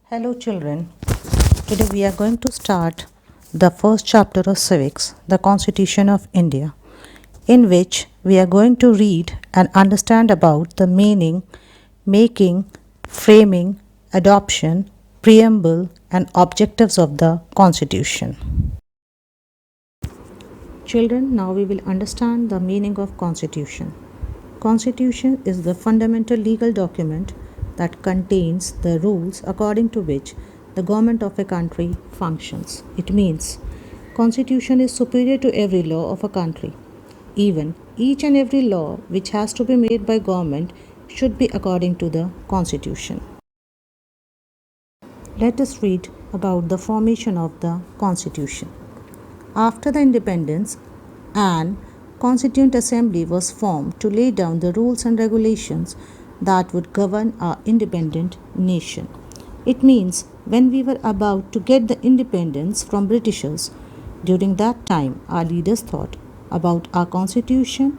Hello, children. Today we are going to start the first chapter of Civics, the Constitution of India, in which we are going to read and understand about the meaning, making, framing, adoption, preamble, and objectives of the Constitution. Children, now we will understand the meaning of Constitution. Constitution is the fundamental legal document that contains the rules according to which the government of a country functions. It means Constitution is superior to every law of a country. Even each and every law which has to be made by government should be according to the Constitution. Let us read about the formation of the Constitution. After the independence, an Constituent Assembly was formed to lay down the rules and regulations that would govern our independent nation. It means when we were about to get the independence from Britishers, during that time our leaders thought about our Constitution,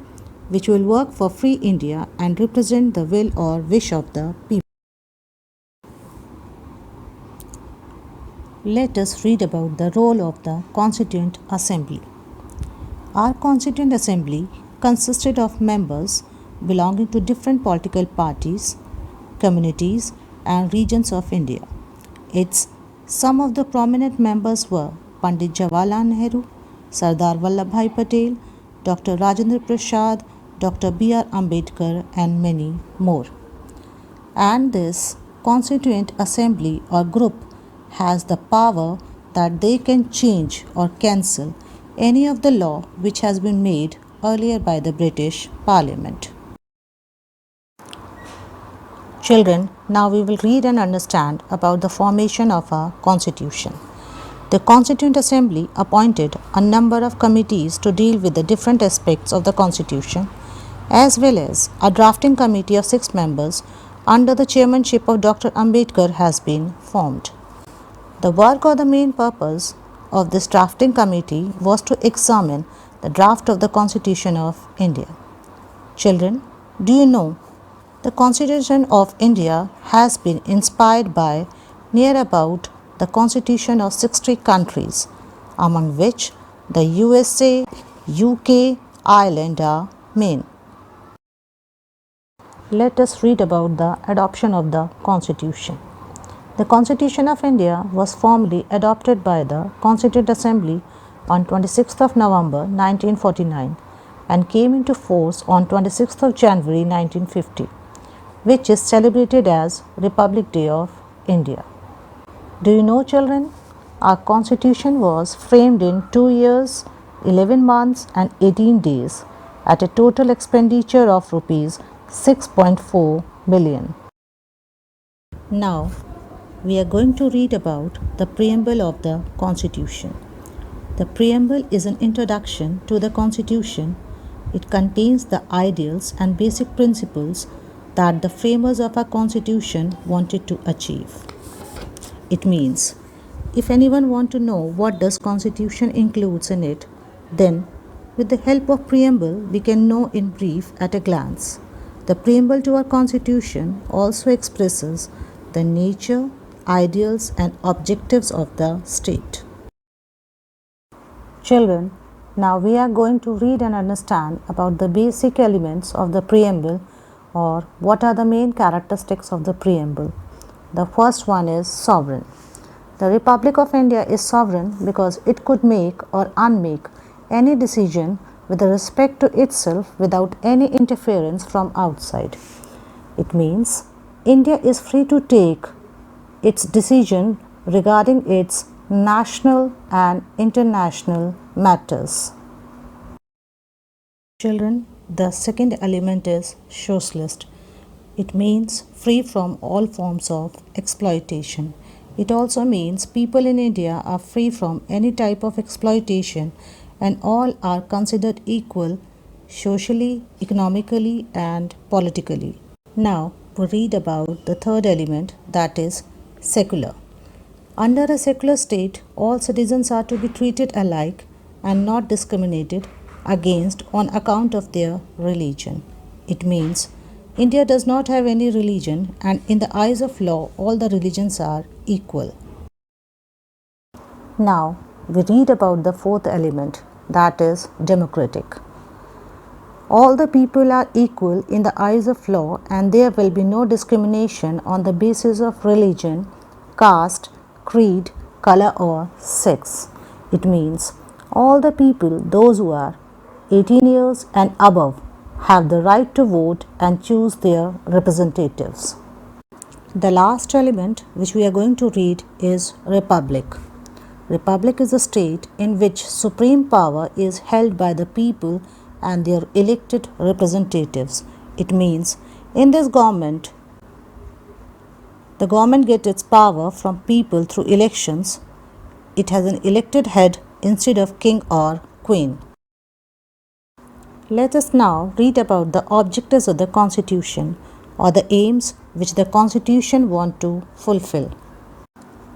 which will work for free India and represent the will or wish of the people. Let us read about the role of the Constituent Assembly. Our Constituent Assembly consisted of members belonging to different political parties, communities, and regions of India. Some of the prominent members were Pandit Jawaharlal Nehru, Sardar Vallabhbhai Patel, Dr. Rajendra Prasad, Dr. B.R. Ambedkar, and many more. And this Constituent Assembly or group has the power that they can change or cancel any of the law which has been made earlier by the British Parliament. Children, now we will read and understand about the formation of our Constitution. The Constituent Assembly appointed a number of committees to deal with the different aspects of the Constitution, as well as a drafting committee of 6 members under the chairmanship of Dr. Ambedkar has been formed. The work or the main purpose of this drafting committee was to examine the draft of the Constitution of India. Children, do you know the Constitution of India has been inspired by near about the Constitution of 60 countries, among which the USA, UK, Ireland are main. Let us read about the adoption of the Constitution. The Constitution of India was formally adopted by the Constituent Assembly on 26th of November 1949 and came into force on 26th of January 1950, which is celebrated as Republic Day of India. Do you know, children, our Constitution was framed in 2 years, 11 months and 18 days at a total expenditure of rupees 6.4 billion. Now, we are going to read about the preamble of the Constitution. The preamble is an introduction to the Constitution. It contains the ideals and basic principles that the framers of our Constitution wanted to achieve. It means if anyone want to know what does Constitution includes in it, then with the help of preamble we can know in brief at a glance. The preamble to our Constitution also expresses the nature, ideals and objectives of the state. Children, now we are going to read and understand about the basic elements of the preamble or what are the main characteristics of the preamble. The first one is sovereign. The Republic of India is sovereign because it could make or unmake any decision with respect to itself without any interference from outside. It means India is free to take its decision regarding its national and international matters. Children, the second element is socialist. It means free from all forms of exploitation. It also means people in India are free from any type of exploitation and all are considered equal socially, economically and politically. Now we read about the third element, that is secular. Under a secular state, all citizens are to be treated alike and not discriminated against on account of their religion. It means India does not have any religion, and in the eyes of law, all the religions are equal. Now, we read about the fourth element, that is democratic. All the people are equal in the eyes of law, and there will be no discrimination on the basis of religion, caste, creed, color, or sex. It means all the people, those who are 18 years and above, have the right to vote and choose their representatives. The last element which we are going to read is republic. Republic is a state in which supreme power is held by the people and their elected representatives. It means in this government, the government gets its power from people through elections. It has an elected head instead of king or queen. Let us now read about the objectives of the Constitution, or the aims which the Constitution wants to fulfill.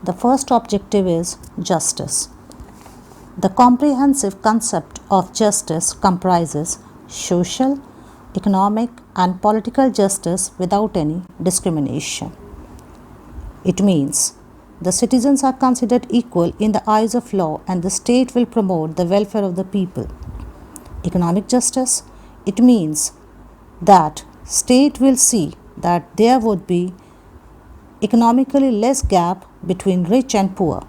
The first objective is justice. The comprehensive concept of justice comprises social, economic, and political justice without any discrimination. It means the citizens are considered equal in the eyes of law, and the state will promote the welfare of the people. Economic justice, it means that state will see that there would be economically less gap between rich and poor.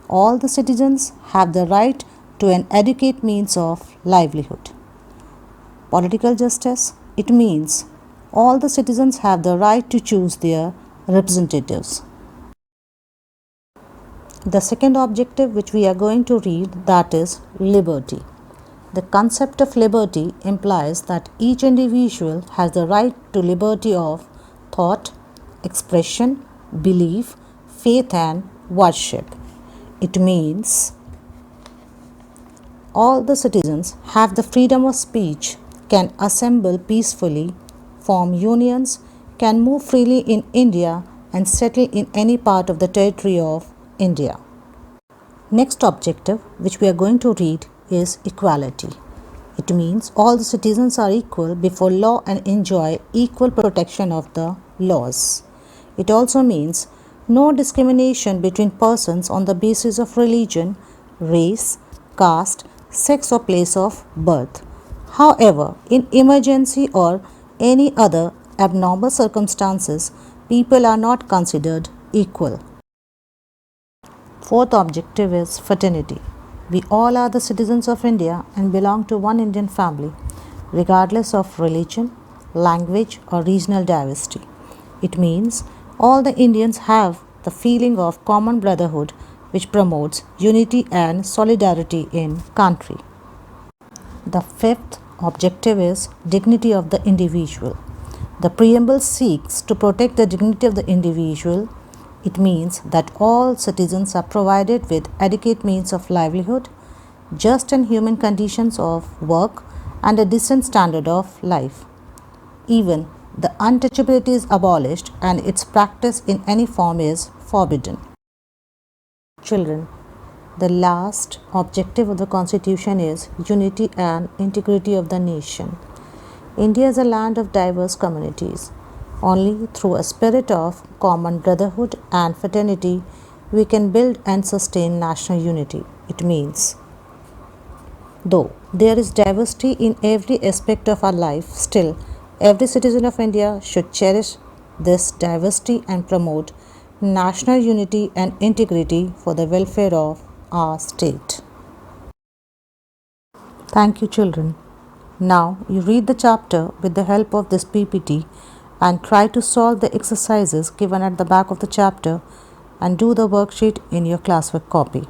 All the citizens have the right to an adequate means of livelihood. Political justice, it means all the citizens have the right to choose their representatives. The second objective which we are going to read, that is liberty. The concept of liberty implies that each individual has the right to liberty of thought, expression, belief, faith, and worship. It means all the citizens have the freedom of speech, can assemble peacefully, form unions, can move freely in India, and settle in any part of the territory of India. Next objective which we are going to read is equality. It means all the citizens are equal before law and enjoy equal protection of the laws. It also means no discrimination between persons on the basis of religion, race, caste, sex, or place of birth. However, in emergency or any other abnormal circumstances, people are not considered equal. Fourth objective is fraternity. We all are the citizens of India and belong to one Indian family, regardless of religion, language, or regional diversity. It means all the Indians have the feeling of common brotherhood, which promotes unity and solidarity in country. The fifth objective is dignity of the individual. The preamble seeks to protect the dignity of the individual. It means that all citizens are provided with adequate means of livelihood, just and human conditions of work, and a decent standard of life. Even the untouchability is abolished, and its practice in any form is forbidden. Children, the last objective of the Constitution is unity and integrity of the nation. India is a land of diverse communities. Only through a spirit of common brotherhood and fraternity we can build and sustain national unity. It means, though there is diversity in every aspect of our life, still every citizen of India should cherish this diversity and promote national unity and integrity for the welfare of our state. Thank you, children. Now you read the chapter with the help of this PPT and try to solve the exercises given at the back of the chapter and do the worksheet in your classwork copy.